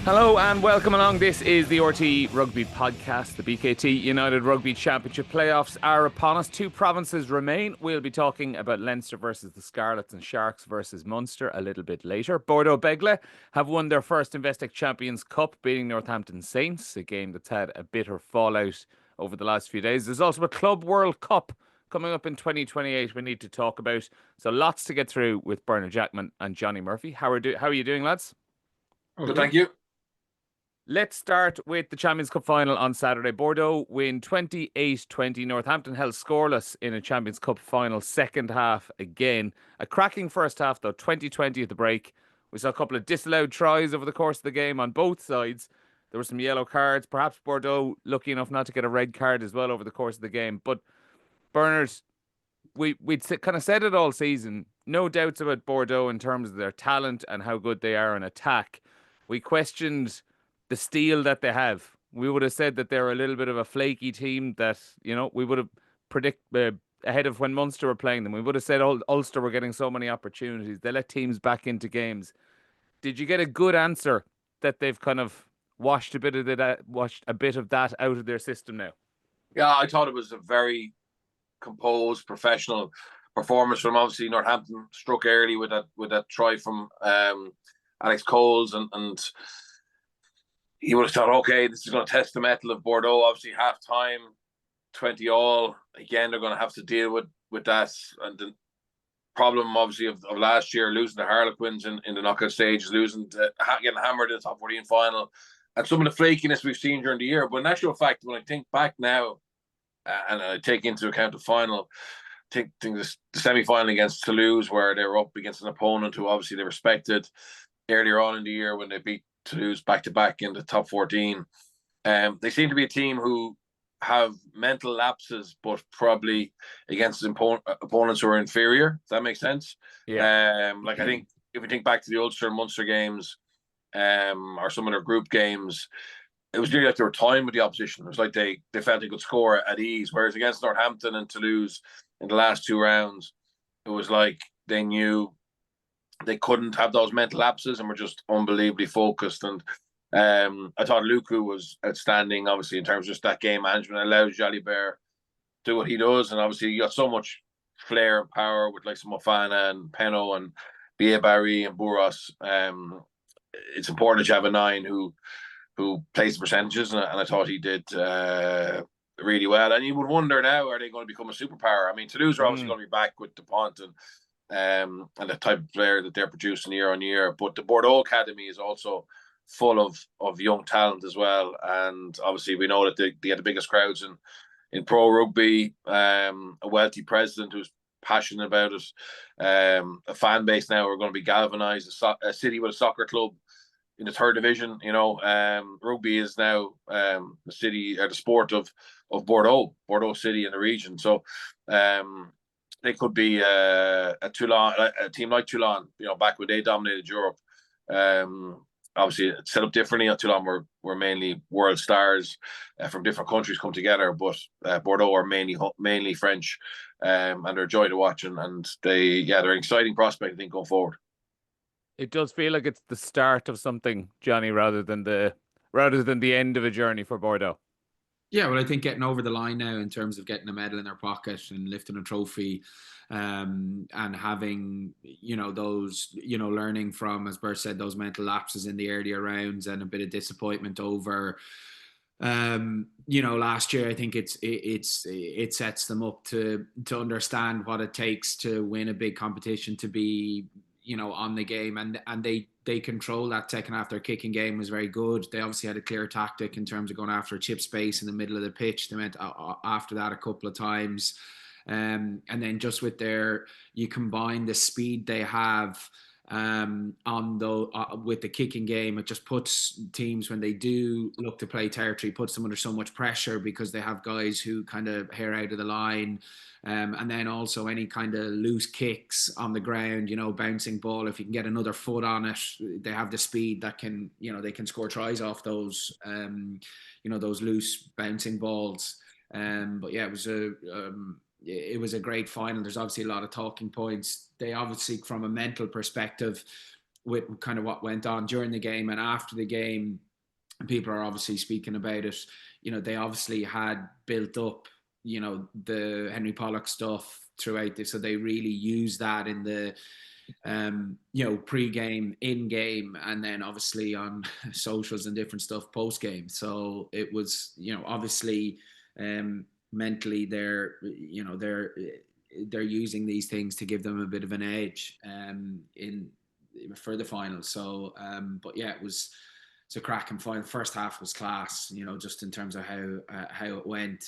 Hello and welcome along. This is the RTÉ Rugby podcast. The BKT United Rugby Championship playoffs are upon us. Two provinces remain. We'll be talking about Leinster versus the Scarlets and Sharks versus Munster a little bit later. Bordeaux Begle have won their first Investec Champions Cup, beating Northampton Saints, a game that's had a bitter fallout over the last few days. There's also a Club World Cup coming up in 2028 we need to talk about. So lots to get through with Bernard Jackman and Johnny Murphy. How are you doing, lads? Good, thank you. Let's start with the Champions Cup final on Saturday. Bordeaux win 28-20. Northampton held scoreless in a Champions Cup final second half again. A cracking first half though, 20-20 at the break. We saw a couple of disallowed tries over the course of the game on both sides. There were some yellow cards. Perhaps Bordeaux lucky enough not to get a red card as well over the course of the game. But Bernard, we'd kind of said it all season. No doubts about Bordeaux in terms of their talent and how good they are in attack. We questioned the steel that they have. We would have said that they're a little bit of a flaky team that, we would have predicted ahead of when Munster were playing them. We would have said Ulster were getting so many opportunities. They let teams back into games. Did you get a good answer that they've kind of washed a bit of that out of their system now? Yeah, I thought it was a very composed, professional performance from obviously Northampton. Struck early with that try from Alex Coles and he would have thought, okay, this is going to test the mettle of Bordeaux. Obviously, half time, 20-all. Again, they're going to have to deal with that. And the problem, obviously, of last year, losing the Harlequins in the knockout stage, getting hammered in the top 14 final, and some of the flakiness we've seen during the year. But in actual fact, when I think back now, and I take into account the final, think the semi-final against Toulouse, where they were up against an opponent who obviously they respected earlier on in the year when they beat Toulouse back-to-back in the top 14. They seem to be a team who have mental lapses, but probably against opponents who are inferior. Does that make sense? Yeah. I think if we think back to the Ulster and Munster games, or some of their group games, it was nearly like they were timed with the opposition. It was like they felt they could score at ease. Whereas against Northampton and Toulouse in the last two rounds, it was like they knew they couldn't have those mental lapses and were just unbelievably focused. And I thought Luku was outstanding, obviously, in terms of just that game management. It allowed Jordie Barrett to do what he does. And obviously, you got so much flair and power with like some Mofana and Peno and Barry and Buros. It's important that you have a nine who plays the percentages. And I thought he did really well. And you would wonder now, are they going to become a superpower? I mean, Toulouse are obviously going to be back with DuPont and the type of player that they're producing year on year. But the Bordeaux Academy is also full of young talent as well. And obviously we know that they get the biggest crowds in pro rugby, a wealthy president who's passionate about it, a fan base now who are going to be galvanized, a city with a soccer club in the third division. Rugby is now the city or the sport of Bordeaux City in the region. So they could be a team like Toulon, back when they dominated Europe. Obviously, it's set up differently. Toulon were mainly world stars from different countries come together, but Bordeaux are mainly French, and they're a joy to watch. And they're an exciting prospect, I think, going forward. It does feel like it's the start of something, Johnny, rather than the end of a journey for Bordeaux. Yeah, well, I think getting over the line now in terms of getting a medal in their pocket and lifting a trophy, and having, those, learning from, as Bert said, those mental lapses in the earlier rounds and a bit of disappointment over, last year. I think it sets them up to understand what it takes to win a big competition, to be, on the game, and they control that second half. Their kicking game was very good. They obviously had a clear tactic in terms of going after chip space in the middle of the pitch. They went after that a couple of times. And then just with you combine the speed they have with the kicking game, it just puts teams, when they do look to play territory, puts them under so much pressure because they have guys who kind of hair out of the line. And then also any kind of loose kicks on the ground, bouncing ball, if you can get another foot on it, they have the speed that can, they can score tries off those, those loose bouncing balls. But yeah, it was a great final. There's obviously a lot of talking points. They obviously, from a mental perspective, with kind of what went on during the game and after the game. And people are obviously speaking about it. They obviously had built up, the Henry Pollock stuff throughout this, so they really used that in the pre-game, in-game, and then obviously on socials and different stuff post-game. So it was, obviously mentally they're using these things to give them a bit of an edge for the final. So but yeah, it's a cracking final. First half was class, just in terms of how it went.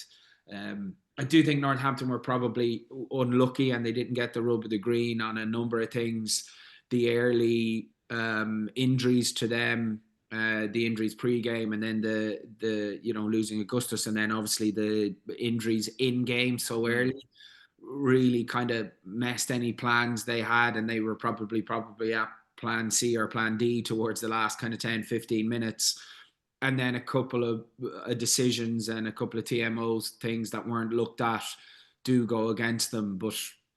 I do think Northampton were probably unlucky and they didn't get the rub of the green on a number of things. The early injuries to them, the injuries pre-game, and then the losing Augustus, and then obviously the injuries in game so early really kind of messed any plans they had, and they were probably at plan C or plan D towards the last kind of 10-15 minutes. And then a couple of decisions and a couple of TMOs, things that weren't looked at, do go against them. But,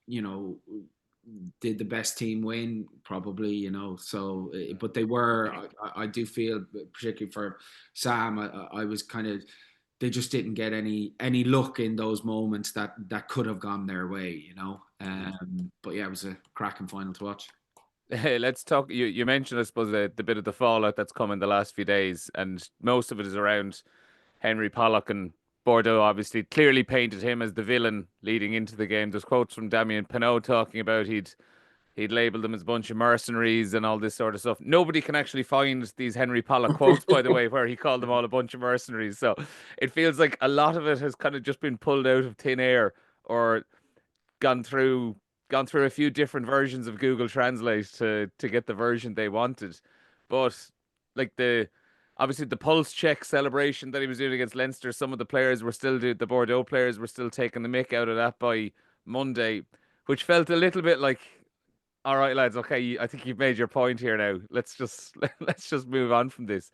did the best team win? Probably, So, but they were, I do feel, particularly for Sam, I was kind of, they just didn't get any luck in those moments that could have gone their way, But yeah, it was a cracking final to watch. Hey, let's talk. You mentioned, I suppose, the bit of the fallout that's come in the last few days, and most of it is around Henry Pollock, and Bordeaux obviously clearly painted him as the villain leading into the game. There's quotes from Damien Penaud talking about he'd labelled them as a bunch of mercenaries and all this sort of stuff. Nobody can actually find these Henry Pollock quotes, by the way, where he called them all a bunch of mercenaries. So it feels like a lot of it has kind of just been pulled out of thin air or gone through a few different versions of Google Translate to get the version they wanted. But like obviously the pulse check celebration that he was doing against Leinster, some of the players were still the Bordeaux players were still taking the mick out of that by Monday, which felt a little bit like, all right, lads, okay, I think you've made your point here now. Let's just move on from this.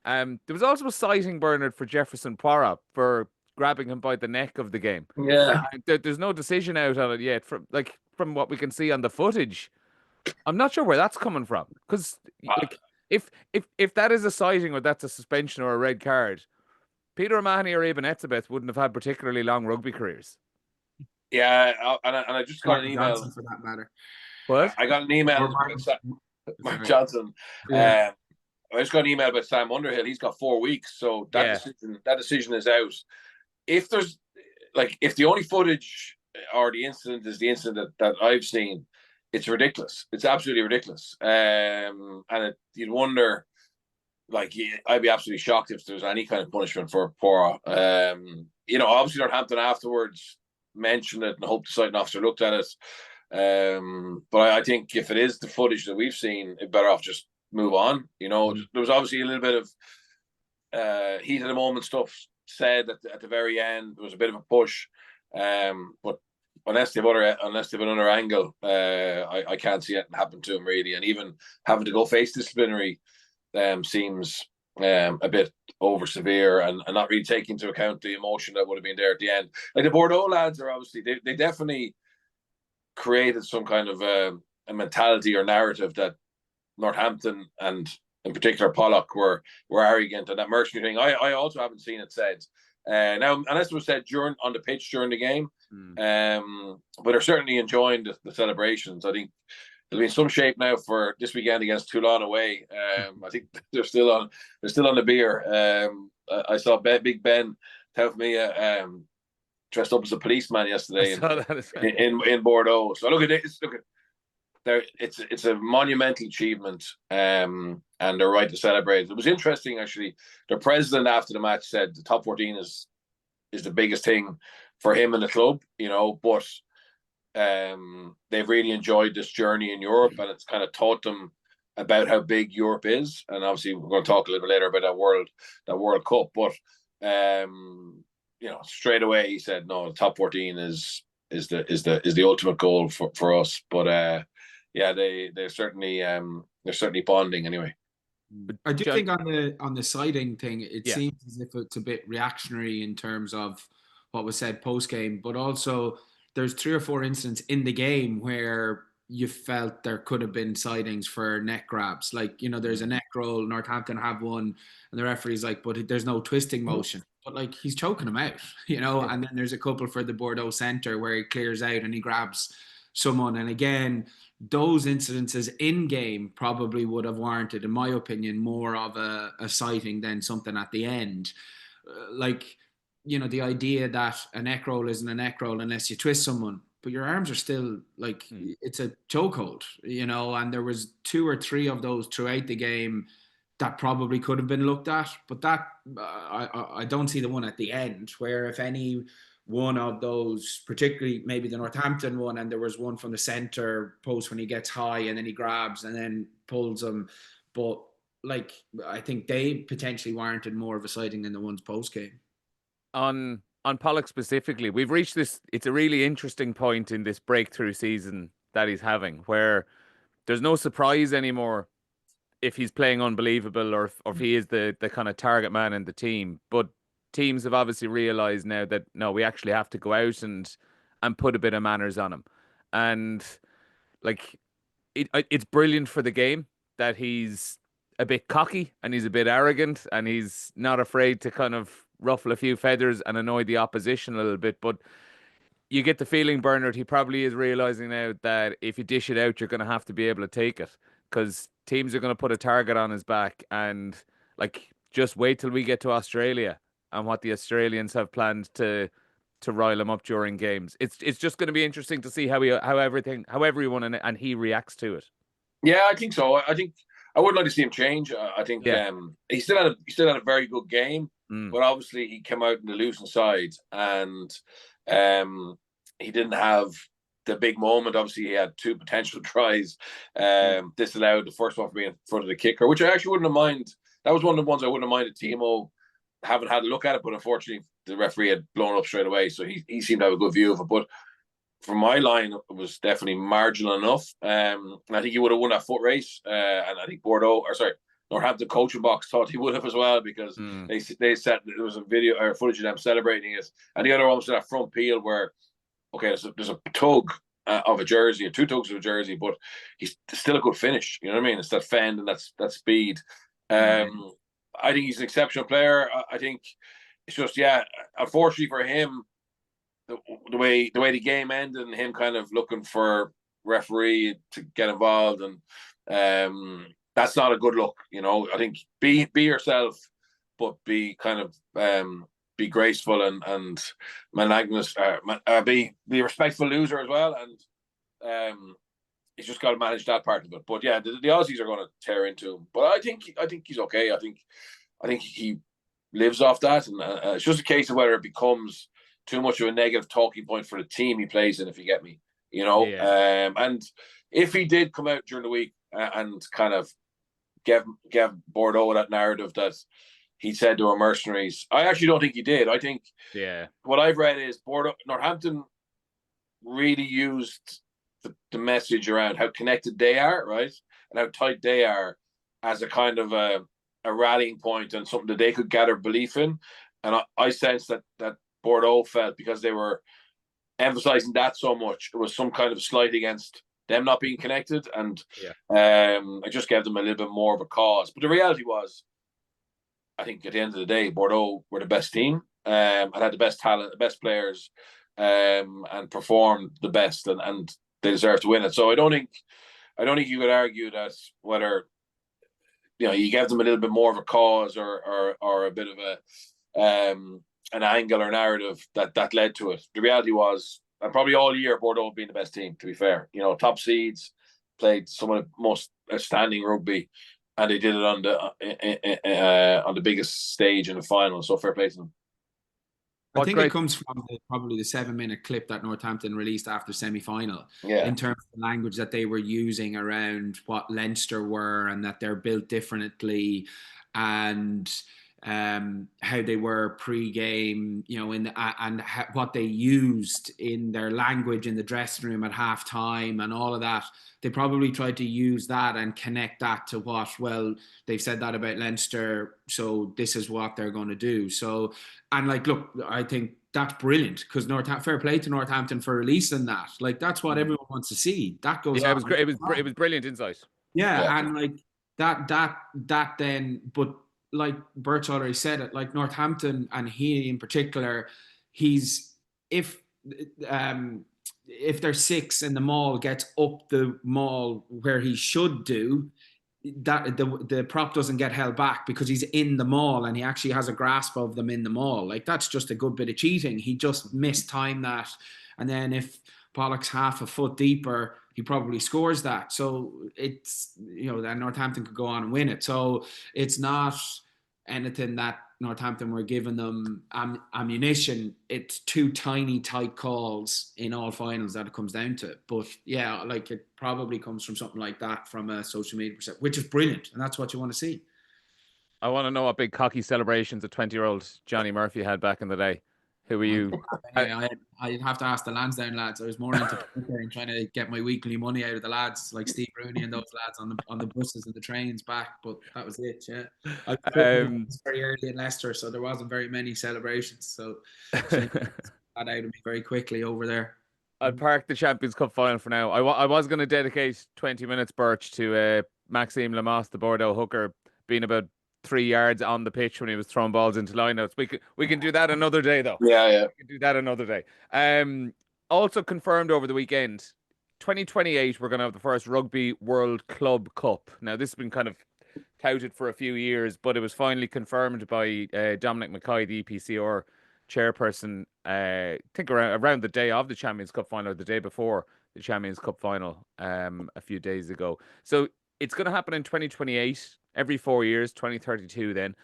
There was also a sighting, Bernard, for Jefferson Poirot for grabbing him by the neck of the game. Yeah. There's no decision out on it yet. From what we can see on the footage, I'm not sure where that's coming from. Because if that is a sighting or that's a suspension or a red card, Peter O'Mahony or Eben Etzebeth wouldn't have had particularly long rugby careers. Yeah, and I just got an email. Johnson, for that matter. What? I got an email. Mark Johnson. Yeah. I just got an email about Sam Underhill. He's got 4 weeks, so that decision is out. If the only footage or the incident is the incident that I've seen, it's ridiculous. It's absolutely ridiculous. And you'd wonder, I'd be absolutely shocked if there's any kind of punishment for Poirot. Obviously Northampton afterwards mentioned it and hoped the sighting officer looked at it. But I think if it is the footage that we've seen, it better off just move on. There was obviously a little bit of heat of the moment stuff said at the very end. There was a bit of a push, but unless they've another angle, I can't see it happen to him really. And even having to go face disciplinary seems a bit over severe and not really taking into account the emotion that would have been there at the end. Like the Bordeaux lads are obviously they definitely created some kind of a mentality or narrative that Northampton and in particular Pollock were arrogant and that mercenary thing. I also haven't seen it said. Now, unless it was said on the pitch during the game, but they're certainly enjoying the celebrations. I think there'll be in some shape now for this weekend against Toulon away. I think they're still on the beer. I saw Big Ben Taufmia dressed up as a policeman yesterday in Bordeaux. So look at this. It's a monumental achievement, and they're right to celebrate. It was interesting, actually. Their president after the match said the top 14 is the biggest thing for him and the club, but they've really enjoyed this journey in Europe, and it's kind of taught them about how big Europe is. And obviously, we're going to talk a little bit later about that World Cup. But straight away he said, no, the top 14 is the ultimate goal for us. But they're certainly bonding anyway. I do think on the sighting thing, it seems as if it's a bit reactionary in terms of what was said post game, but also there's 3 or 4 incidents in the game where you felt there could have been sightings for neck grabs. Like, you know, there's a neck roll, Northampton have one, and the referee's like, but there's no twisting motion. But like, he's choking him out, you know, and then there's a couple for the Bordeaux centre where he clears out and he grabs someone. And again, those incidences in game probably would have warranted, in my opinion, more of a sighting than something at the end. Like, you know, the idea that a neck roll isn't a neck roll unless you twist someone, but your arms are still like, it's a chokehold, you know, and there was 2 or 3 of those throughout the game that probably could have been looked at, but that I don't see the one at the end where, if any one of those, particularly maybe the Northampton one, and there was one from the centre post when he gets high and then he grabs and then pulls him, but like, I think they potentially warranted more of a sighting than the ones post game. On Pollock specifically, we've reached this. It's a really interesting point in this breakthrough season that he's having, where there's no surprise anymore if he's playing unbelievable or if he is the kind of target man in the team. But teams have obviously realised now that, no, we actually have to go out and put a bit of manners on him. And like, it's brilliant for the game that he's a bit cocky and he's a bit arrogant and he's not afraid to kind of ruffle a few feathers and annoy the opposition a little bit. But you get the feeling, Bernard, he probably is realising now that if you dish it out, you're going to have to be able to take it, because teams are going to put a target on his back. And like, just wait till we get to Australia and what the Australians have planned to rile him up during games. It's just going to be interesting to see how everyone and he reacts to it. Yeah, I think so. I think I would like to see him change. I think he still had a very good game, but obviously he came out in the losing side, and he didn't have the big moment. Obviously, he had 2 potential tries disallowed. The first one for being in front of the kicker, which I actually wouldn't have minded. That was one of the ones I wouldn't have minded Timo haven't had a look at it, but unfortunately the referee had blown up straight away, so he seemed to have a good view of it. But from my line, it was definitely marginal enough. And I think he would have won that foot race. And I think Northampton coaching box thought he would have as well, because they said there was a video or footage of them celebrating it. And the other one was that front peel where, okay, there's a tug of a jersey, or 2 tugs of a jersey, but he's still a good finish. You know what I mean? It's that fend and that speed. I think he's an exceptional player. I think it's just, unfortunately for him, the way the game ended and him kind of looking for referee to get involved, and that's not a good look. You know, I think be yourself, but be kind of be graceful and magnanimous. Be a respectful loser as well, and he's just got to manage that part of it. But yeah, the Aussies are going to tear into him. But I think he's okay. I think he lives off that, and it's just a case of whether it becomes too much of a negative talking point for the team he plays in, if you get me, you know. And if he did come out during the week and kind of give Bordeaux that narrative that he said they were mercenaries, I actually don't think he did. I think what I've read is Northampton really used the message around how connected they are, right, and how tight they are as a kind of a rallying point and something that they could gather belief in. And I sense that Bordeaux felt, because they were emphasizing that so much, it was some kind of a slight against them not being connected, and I just gave them a little bit more of a cause. But the reality was, I think at the end of the day, Bordeaux were the best team, and had the best talent, the best players, and performed the best, and they deserve to win it. So I don't think you could argue that whether, you know, you gave them a little bit more of a cause or a bit of a an angle or narrative that led to it. The reality was, and probably all year, Bordeaux being the best team, to be fair. You know, top seeds, played some of the most outstanding rugby, and they did it on the biggest stage in the final. So fair play to them. I think it comes from probably the 7-minute clip that Northampton released after semi-final, in terms of the language that they were using around what Leinster were, and that they're built differently, and how they were pre-game, you know, what they used in their language in the dressing room at halftime and all of that. They probably tried to use that and connect that to what, well, they've said that about Leinster, so this is what they're going to do. So, and like, look, I think that's brilliant, because fair play to Northampton for releasing that. Like, that's what everyone wants to see. That goes Yeah, on. it was great. It was brilliant insight. Yeah, and like that then, but like Bert's already said it, like Northampton, and he in particular, he's if um their six in the mall gets up the mall where he should do, that the prop doesn't get held back because he's in the mall and he actually has a grasp of them in the mall. Like, that's just a good bit of cheating. He just mistimed that, and then if Pollock's half a foot deeper, he probably scores that. So it's, then Northampton could go on and win it. So it's not anything that Northampton were giving them ammunition. It's two tiny, tight calls in all finals that it comes down to. But yeah, like, it probably comes from something like that from a social media perspective, which is brilliant. And that's what you want to see. I want to know what big cocky celebrations a 20-year-old Johnny Murphy had back in the day. Who were you? I'd have to ask the Lansdowne lads. I was more into and trying to get my weekly money out of the lads, like Steve Rooney and those lads on the buses and the trains back. But that was it. Yeah, I was very early in Leicester, so there wasn't very many celebrations. So that out of me very quickly over there. I'll park the Champions Cup final for now. I was going to dedicate 20 minutes, Birch, to Maxime Lamos, the Bordeaux hooker, being about 3 yards on the pitch when he was throwing balls into lineouts. We can do that another day, though. Yeah. We can do that another day. Also confirmed over the weekend, 2028, we're going to have the first Rugby World Club Cup. Now, this has been kind of touted for a few years, but it was finally confirmed by Dominic Mackay, the EPCR chairperson, I think around the day of the Champions Cup final, or the day before the Champions Cup final, a few days ago. So it's going to happen in 2028, every 4 years, 2032 then.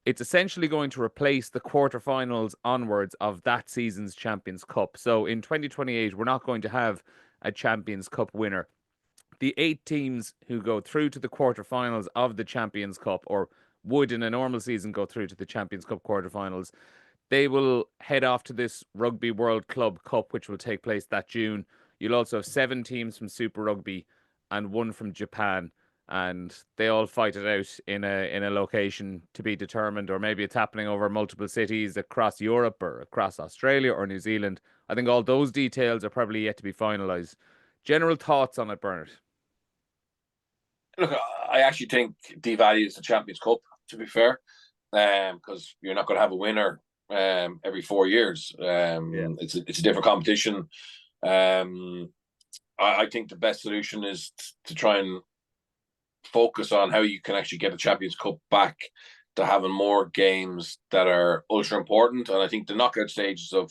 It's essentially going to replace the quarterfinals onwards of that season's Champions Cup. So in 2028, we're not going to have a Champions Cup winner. The 8 teams who go through to the quarterfinals of the Champions Cup, or would in a normal season go through to the Champions Cup quarterfinals, they will head off to this Rugby World Club Cup, which will take place that June. You'll also have 7 teams from Super Rugby and 1 from Japan, and they all fight it out in a location to be determined, or maybe it's happening over multiple cities across Europe or across Australia or New Zealand. I think all those details are probably yet to be finalised. General thoughts on it, Bernard? Look, I actually think devalues the Champions Cup, to be fair, because you're not going to have a winner every 4 years. It's a different competition. I think the best solution is to try and focus on how you can actually get the Champions Cup back to having more games that are ultra important. And I think the knockout stages of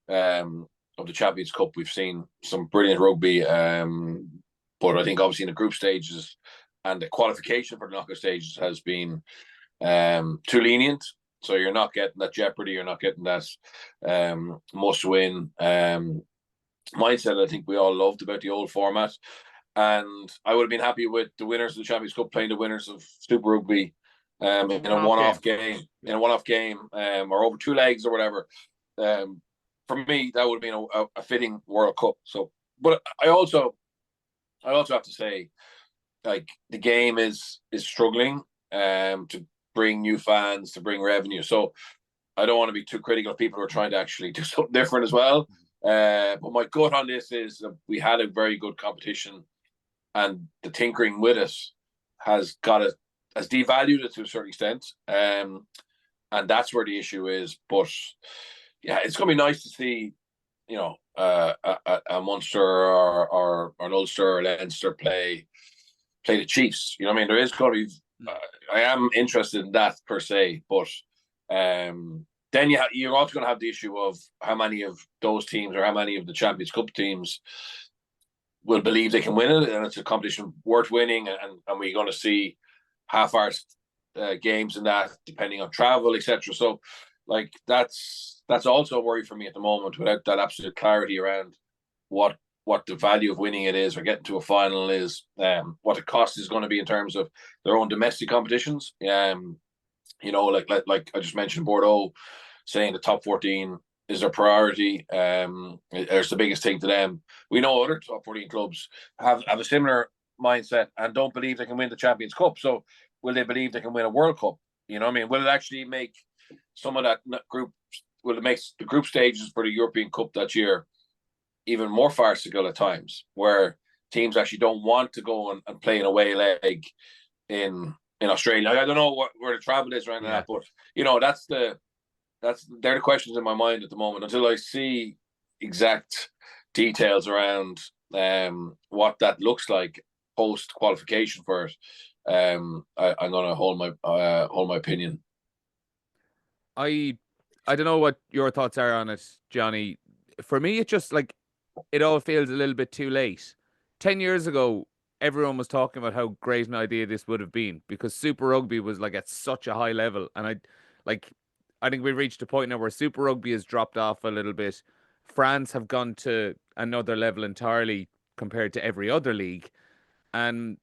the Champions Cup, we've seen some brilliant rugby, but I think obviously in the group stages and the qualification for the knockout stages has been too lenient. So you're not getting that jeopardy, you're not getting that must win mindset I think we all loved about the old format. And I would have been happy with the winners of the Champions Cup playing the winners of Super Rugby in a one-off game, or over 2 legs or whatever. For me, that would have been a fitting World Cup. So, but I also have to say, like, the game is struggling to bring new fans, to bring revenue. So I don't want to be too critical of people who are trying to actually do something different as well. But my gut on this is that we had a very good competition, and the tinkering with it has devalued it to a certain extent. And that's where the issue is. But yeah, it's going to be nice to see, a Munster or an Ulster or Leinster play the Chiefs. You know what I mean? There is going to be. I am interested in that per se, but then you're also going to have the issue of how many of those teams or how many of the Champions Cup teams will believe they can win it, and it's a competition worth winning, and we're going to see half-hour games in that, depending on travel, etc. So, like, that's also a worry for me at the moment, without that absolute clarity around what the value of winning it is, or getting to a final is, what the cost is going to be in terms of their own domestic competitions. Like I just mentioned, Bordeaux saying the top 14 is their priority. It's the biggest thing to them. We know other top 14 clubs have a similar mindset and don't believe they can win the Champions Cup. So will they believe they can win a World Cup? You know what I mean? Will it actually make some of that group it makes the group stages for the European Cup that year even more farcical at times, where teams actually don't want to go and play an away leg in Australia. I don't know where the travel is right now, but they're the questions in my mind at the moment until I see exact details around what that looks like post qualification for it. I'm going to hold my opinion. I don't know what your thoughts are on it, Johnny. For me, it's just like it all feels a little bit too late. 10 years ago, everyone was talking about how great an idea this would have been because Super Rugby was like at such a high level. And I think we've reached a point now where Super Rugby has dropped off a little bit. France have gone to another level entirely compared to every other league. And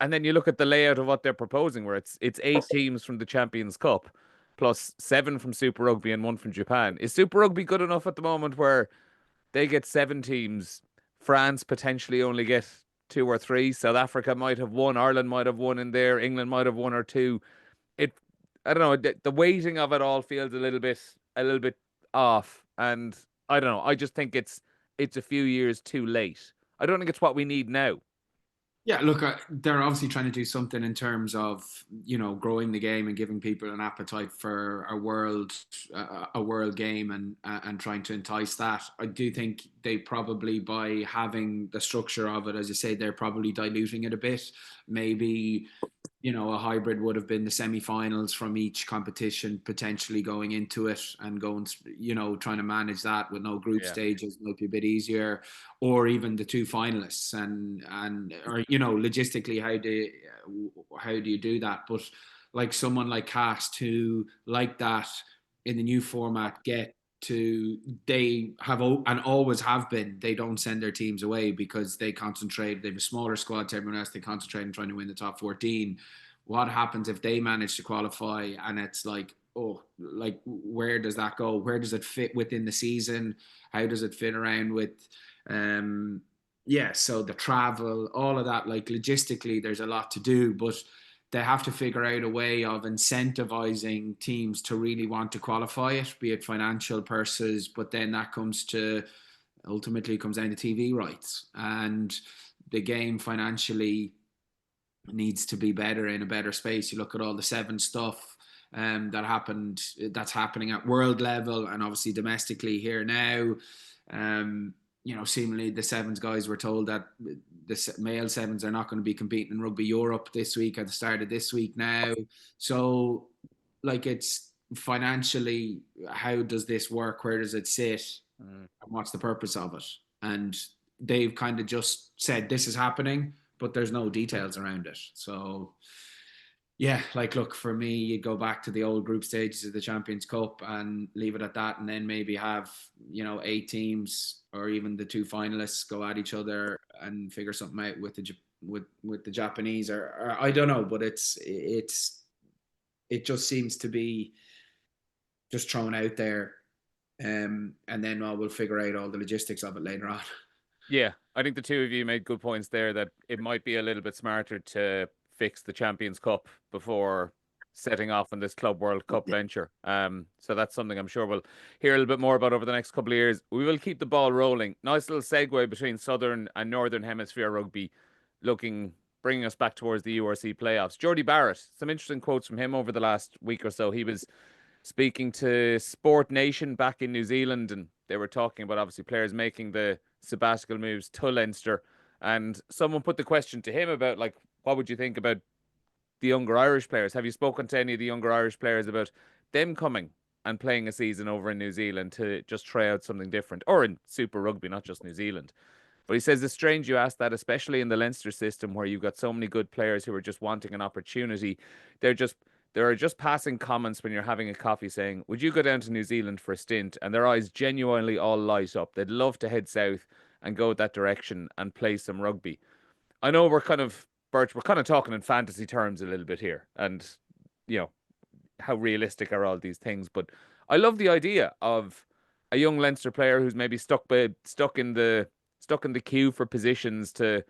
then you look at the layout of what they're proposing, where it's 8 teams from the Champions Cup, plus 7 from Super Rugby and 1 from Japan. Is Super Rugby good enough at the moment where they get 7 teams? France potentially only get 2 or 3. South Africa might have 1. Ireland might have 1 in there. England might have 1 or 2. I don't know. The weighting of it all feels a little bit off, and I don't know. I just think it's a few years too late. I don't think it's what we need now. Yeah, look, they're obviously trying to do something in terms of growing the game and giving people an appetite for a world game and trying to entice that. I do think they probably, by having the structure of it, as you say, they're probably diluting it a bit. Maybe a hybrid would have been the semi-finals from each competition potentially going into it and going, trying to manage that with no group stages might be a bit easier, or even the 2 finalists or logistically how do you do that? But like someone like Cast who like that in the new format they have and always have been, they don't send their teams away because they concentrate. They have a smaller squad to everyone else. They concentrate on trying to win the top 14. What happens if they manage to qualify and it's like, where does that go? Where does it fit within the season? How does it fit around with so the travel, all of that, like logistically there's a lot to do, but they have to figure out a way of incentivizing teams to really want to qualify it, be it financial purses, but then that ultimately comes down to TV rights. And the game financially needs to be better, in a better space. You look at all the 7 stuff that's happening at world level and obviously domestically here now. Seemingly the 7s guys were told that the male 7s are not going to be competing in Rugby Europe this week at the start of this week now. So, it's financially, how does this work? Where does it sit? And what's the purpose of it? And they've kind of just said this is happening, but there's no details around it. So, look, for me, you go back to the old group stages of the Champions Cup and leave it at that, and then maybe have 8 teams or even the 2 finalists go at each other and figure something out with the Japanese, or I don't know, but it just seems to be just thrown out there, and then we'll figure out all the logistics of it later on. Yeah, I think the 2 of you made good points there that it might be a little bit smarter to fix the Champions Cup before setting off on this Club World Cup venture. So that's something I'm sure we'll hear a little bit more about over the next couple of years. We will keep the ball rolling. Nice little segue between Southern and Northern Hemisphere rugby, bringing us back towards the URC playoffs. Jordie Barrett, some interesting quotes from him over the last week or so. He was speaking to Sport Nation back in New Zealand, and they were talking about obviously players making the sabbatical moves to Leinster. And someone put the question to him about, what would you think about the younger Irish players? Have you spoken to any of the younger Irish players about them coming and playing a season over in New Zealand to just try out something different, or in Super Rugby, not just New Zealand? But he says it's strange you ask that, especially in the Leinster system where you've got so many good players who are just wanting an opportunity. There are just passing comments when you're having a coffee saying, would you go down to New Zealand for a stint? And their eyes genuinely all light up. They'd love to head south and go that direction and play some rugby. I know we're kind of talking in fantasy terms a little bit here, and how realistic are all these things, but I love the idea of a young Leinster player who's maybe stuck in the queue for positions to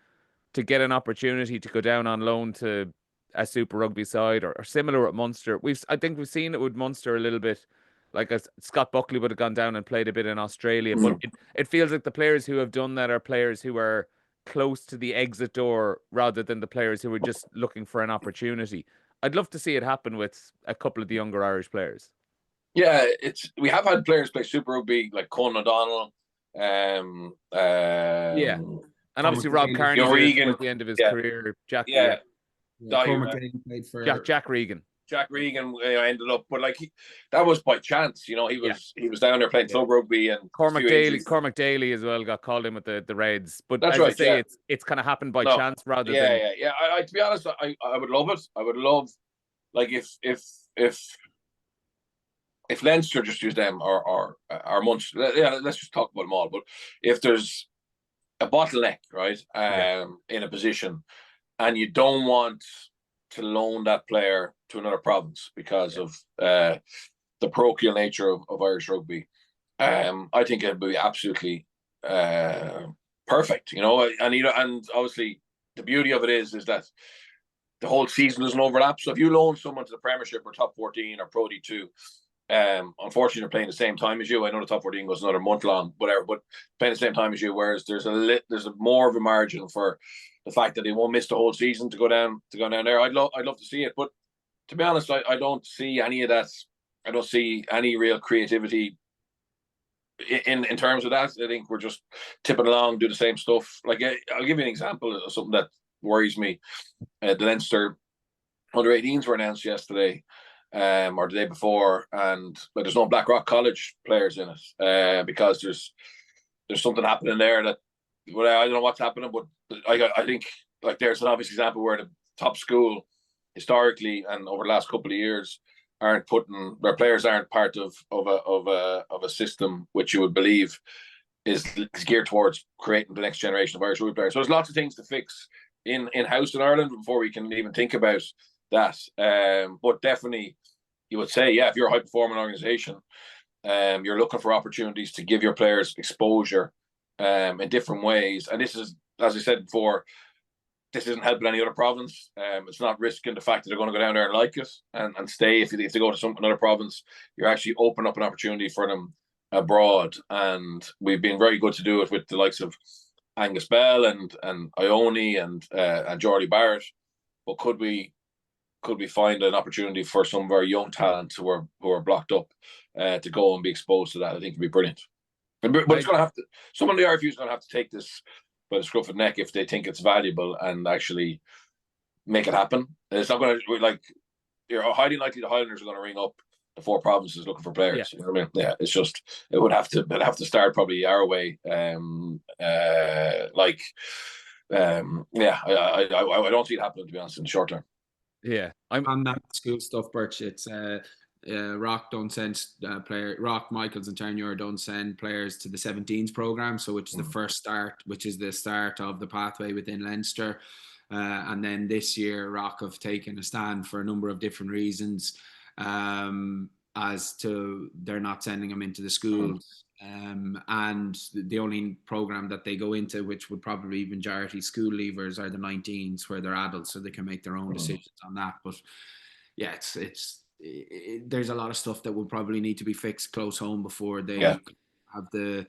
get an opportunity to go down on loan to a Super Rugby side, or similar at Munster. I think we've seen it with Munster a little bit like Scott Buckley would have gone down and played a bit in Australia. But it feels like the players who have done that are players who are close to the exit door rather than the players who are just looking for an opportunity. I'd love to see it happen with a couple of the younger Irish players. Yeah, we have had players play Super Rugby like Conan O'Donnell, Yeah, and obviously Rob Kearney Regan, at the end of his career. Cormac Daly played for Jack Regan. Jack Regan ended up, but like that was by chance. He was down there playing club rugby, and Cormac Daly as well got called in with the Reds. But that's as right, you say, it's kind of happened by chance rather than. Yeah. I to be honest, I would love it. I would love, like, if Leinster just use them or Munster, let's just talk about them all. But if there's a bottleneck, right, in a position, and you don't want to loan that player to another province because of the parochial nature of Irish rugby, I think it would be absolutely perfect, and obviously the beauty of it is that the whole season doesn't overlap. So if you loan someone to the Premiership or Top 14 or Pro D2, unfortunately, they're playing the same time as you. I know the Top 14 goes another month long, whatever, but playing the same time as you. Whereas there's a more of a margin for the fact that they won't miss the whole season to go down there. I'd love to see it, but to be honest, I don't see any of that. I don't see any real creativity in terms of that. I think we're just tipping along, do the same stuff. Like, I'll give you an example of something that worries me. The Leinster under-18s were announced yesterday. Or the day before, but there's no Blackrock College players in it because there's something happening there that, well, I don't know what's happening, but I think, like, there's an obvious example where the top school historically and over the last couple of years their players aren't part of a system which you would believe is geared towards creating the next generation of Irish rugby players. So there's lots of things to fix in-house in Ireland before we can even think about that. But definitely, you would say, if you're a high-performing organisation, you're looking for opportunities to give your players exposure in different ways. And this is, as I said before, this isn't helping any other province. It's not risking the fact that they're going to go down there and like it and stay. If they go to another province, you're actually opening up an opportunity for them abroad. And we've been very good to do it with the likes of Angus Bell and Ione and Jordie Barrett. But could we find an opportunity for some of our young talent who are blocked up to go and be exposed to that? I think it'd be brilliant. But it's going to have to. Someone in the RFU is going to have to take this by the scruff of the neck if they think it's valuable and actually make it happen. It's not going to, like, you're highly likely the Highlanders are going to ring up the four provinces looking for players. You know what I mean? Yeah, it's just it would have to start probably our way. I don't see it happening, to be honest, in the short term. Yeah, I'm on that school stuff, Birch. It's Rock don't send Rock, Michaels and Tanya don't send players to the 17s program, so which is the first start, which is the start of the pathway within Leinster. And then this year, Rock have taken a stand for a number of different reasons as to they're not sending them into the schools. And the only program that they go into, which would probably be majority school leavers, are the 19s, where they're adults, so they can make their own decisions on that. But yeah, there's a lot of stuff that will probably need to be fixed close home before they have the,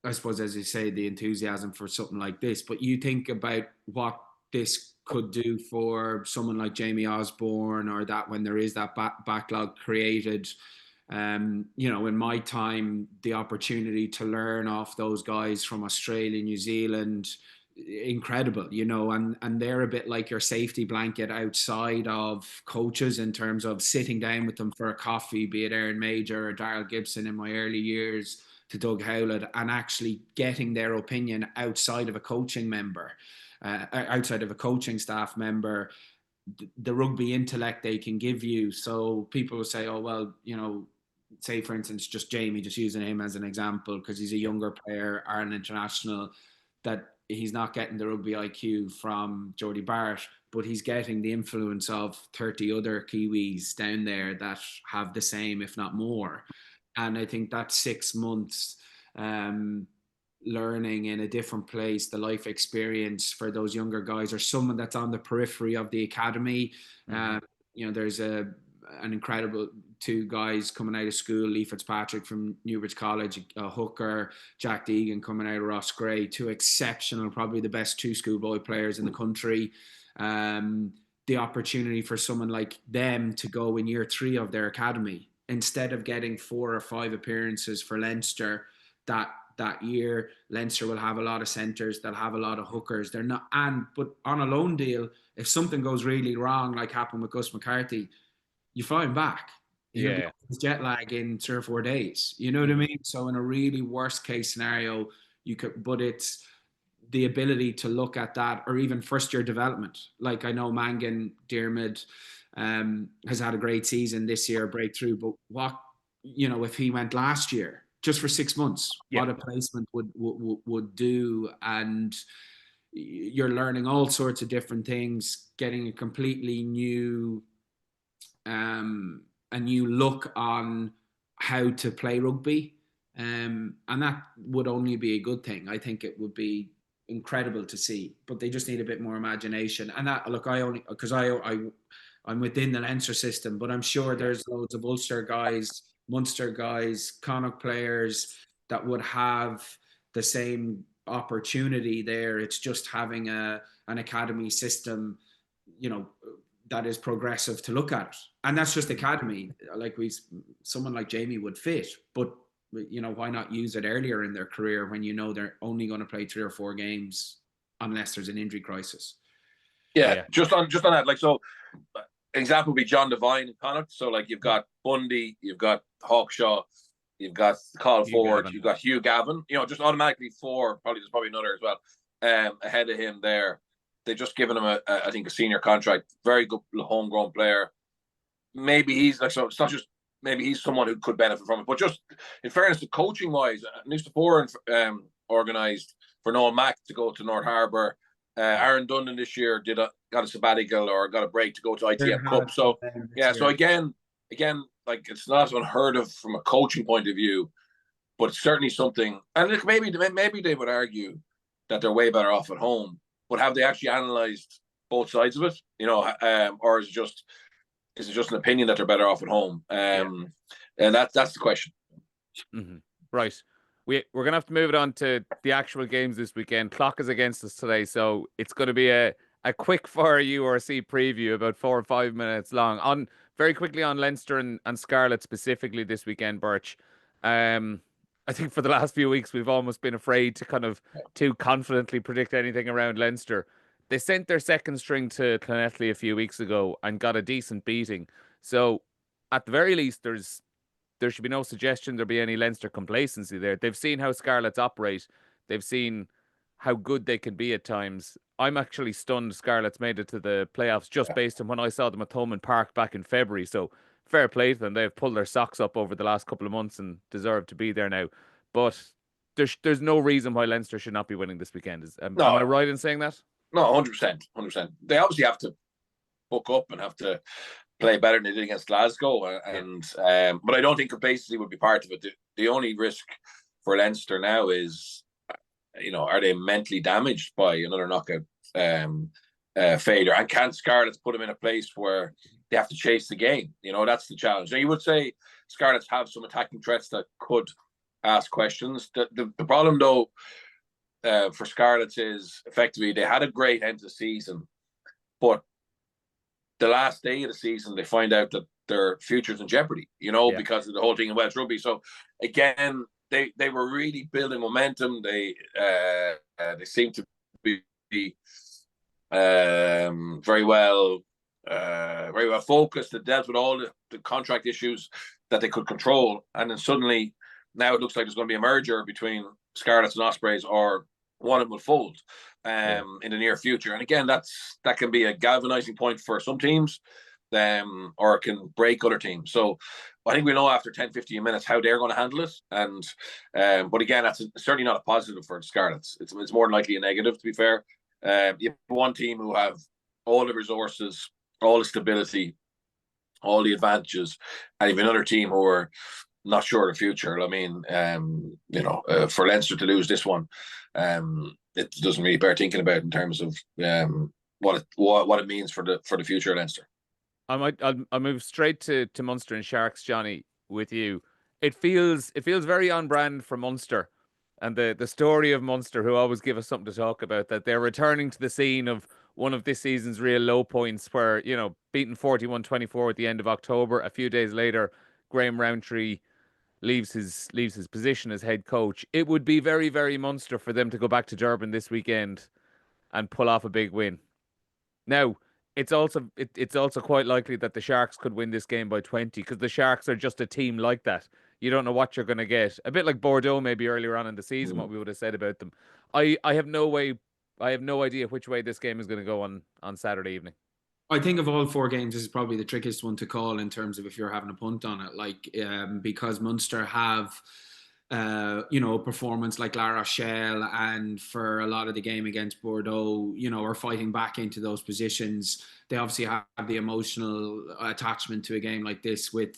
I suppose, as you say, the enthusiasm for something like this. But you think about what this could do for someone like Jamie Osborne, or that when there is that backlog created. In my time, the opportunity to learn off those guys from Australia, New Zealand, incredible, and they're a bit like your safety blanket outside of coaches in terms of sitting down with them for a coffee, be it Aaron Major or Darrell Gibson in my early years, to Doug Howlett, and actually getting their opinion outside of a coaching member, outside of a coaching staff member, the rugby intellect they can give you. So people will say, oh, well, say for instance, just Jamie, just using him as an example, because he's a younger player, Ireland international, that he's not getting the rugby IQ from Jordie Barrett, but he's getting the influence of 30 other Kiwis down there that have the same, if not more. And I think that 6 months learning in a different place, the life experience for those younger guys, or someone that's on the periphery of the academy. There's a an incredible two guys coming out of school, Lee Fitzpatrick from Newbridge College, a hooker, Jack Deegan coming out of Ross Gray, two exceptional, probably the best two schoolboy players in the country. The opportunity for someone like them to go in year 3 of their academy, instead of getting 4 or 5 appearances for Leinster that year. Leinster will have a lot of centres, they'll have a lot of hookers. They're not, but on a loan deal, if something goes really wrong, like happened with Gus McCarthy, you fly him back. Yeah. Jet lag in 3 or 4 days. You know what I mean? So in a really worst case scenario, you could, but it's the ability to look at that, or even first year development. Like I know Mangan Diarmid has had a great season this year, breakthrough, but what, you know, if he went last year just for 6 months, what a placement would do. And you're learning all sorts of different things, getting a completely new a new look on how to play rugby, and that would only be a good thing. I think it would be incredible to see, but they just need a bit more imagination. And that, look, I only, because I'm within the Leinster system, but I'm sure there's loads of Ulster guys, Munster guys, Connacht players that would have the same opportunity there. It's just having an academy system, you know, that is progressive to look at it. And that's just academy. Like someone like Jamie would fit, but you know, why not use it earlier in their career when you know they're only going to play 3 or 4 games unless there's an injury crisis? Yeah. Just on that, like, so example would be John Devine in Connacht. So like you've got Bundy, you've got Hawkshaw, you've got Carl Ford, Gavin. You've got Hugh Gavin, you know, just automatically 4, there's probably another as well, ahead of him there. They've just given him I think a senior contract, very good homegrown player. Maybe he's like, so it's not just, maybe he's someone who could benefit from it. But just in fairness, to coaching wise, Noosa Foran organised for Noel Mack to go to North Harbour. Aaron Dundon this year got a sabbatical or got a break to go to ITF Cup. So yeah, so again, like it's not unheard of from a coaching point of view, but it's certainly something. And look, maybe they would argue that they're way better off at home. But have they actually analysed both sides of it? You know, or is it just an opinion that they're better off at home? And that's the question. Mm-hmm. Right. We're going to have to move it on to the actual games this weekend. Clock is against us today, so it's going to be a quick fire URC preview, about 4 or 5 minutes long. On very quickly on Leinster and Scarlet specifically this weekend, Birch. I think for the last few weeks we've almost been afraid to kind of too confidently predict anything around Leinster. They sent their second string to Clonethley a few weeks ago and got a decent beating. So at the very least, there should be no suggestion there be any Leinster complacency there. They've seen how Scarlets operate. They've seen how good they can be at times. I'm actually stunned Scarlets made it to the playoffs just based on when I saw them at Thomond Park back in February. So fair play to them. They've pulled their socks up over the last couple of months and deserve to be there now. But there's no reason why Leinster should not be winning this weekend. Am I right in saying that? No, 100%. They obviously have to book up and have to play better than they did against Glasgow, and but I don't think complacency would be part of it. The only risk for Leinster now is, you know, are they mentally damaged by another knockout failure, and can Scarlets put them in a place where they have to chase the game? You know, that's the challenge. Now you would say Scarlets have some attacking threats that could ask questions. The problem though for Scarlets is effectively they had a great end to the season, but the last day of the season, they find out that their future's in jeopardy, you know, because of the whole thing in Welsh rugby. So again, they were really building momentum. They seem to be very well focused. They dealt with all the contract issues that they could control, and then suddenly now it looks like there's going to be a merger between Scarlets and Ospreys, or one of them will fold in the near future. And again, that can be a galvanizing point for some teams, or it can break other teams. So I think we know after 10, 15 minutes how they're going to handle it. And but again, that's certainly not a positive for the Scarlets. It's more than likely a negative, to be fair. You have one team who have all the resources, all the stability, all the advantages, and you have another team who are not sure of the future. I mean, you know, for Leinster to lose this one, it doesn't really bear thinking about in terms of what it means for the future of Leinster. I'll move straight to Munster and Sharks, Johnny, with you. It feels very on brand for Munster, and the story of Munster, who always give us something to talk about, that they're returning to the scene of one of this season's real low points, where, you know, beaten 41-24 at the end of October. A few days later, Graham Rowntree leaves his position as head coach. It would be very, very Munster for them to go back to Durban this weekend and pull off a big win. Now, it's also quite likely that the Sharks could win this game by 20, because the Sharks are just a team like that. You don't know what you're going to get. A bit like Bordeaux maybe earlier on in the season, what we would have said about them. I have no idea which way this game is going to go on Saturday evening. I think of all 4 games, this is probably the trickiest one to call in terms of if you're having a punt on it. Like, because Munster have, a performance like La Rochelle, and for a lot of the game against Bordeaux, are fighting back into those positions. They obviously have the emotional attachment to a game like this with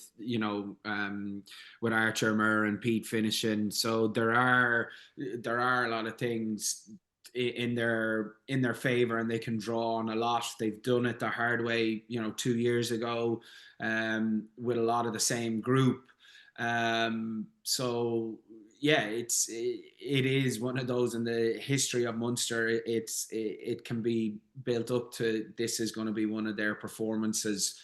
Archer, Murr and Pete finishing. So there are a lot of things in their favor, and they can draw on a lot. They've done it the hard way, 2 years ago, with a lot of the same group. So yeah, it is one of those in the history of Munster. It can be built up to, this is going to be one of their performances.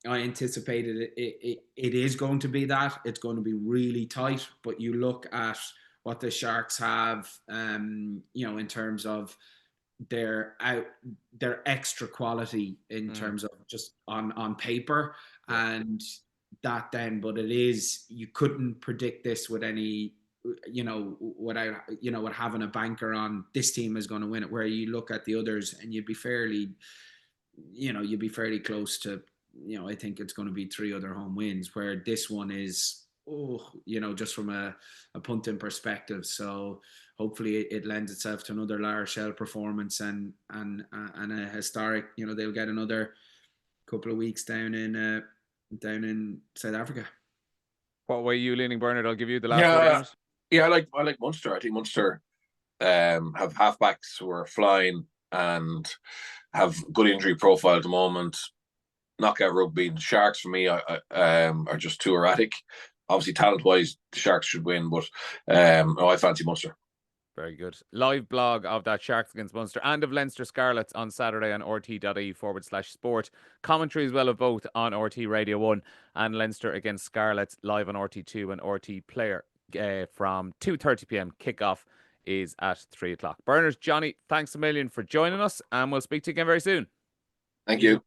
I anticipated it is going to be that. It's going to be really tight, but you look at what the Sharks have, in terms of their extra quality in terms of just on paper, and that then, but you couldn't predict this with any, with having a banker on this team is going to win it, where you look at the others and you'd be fairly close to, I think it's going to be 3 other home wins, where this one is, just from a punting perspective. So hopefully it lends itself to another La Rochelle performance and a historic, they'll get another couple of weeks down in South Africa. What way are you leaning, Bernard? I'll give you the last word on it. Yeah, I like Munster. I think Munster have halfbacks who are flying and have good injury profile at the moment. Knockout rugby. The Sharks, for me, are just too erratic. Obviously, talent-wise, the Sharks should win, but I fancy Munster. Very good. Live blog of that Sharks against Munster and of Leinster Scarlets on Saturday on rte.ie/sport. Commentary as well of both on RT Radio 1, and Leinster against Scarlets live on RT2 and RT Player from 2:30 p.m. Kickoff is at 3 o'clock. Bernard, Johnny, thanks a million for joining us, and we'll speak to you again very soon. Thank you.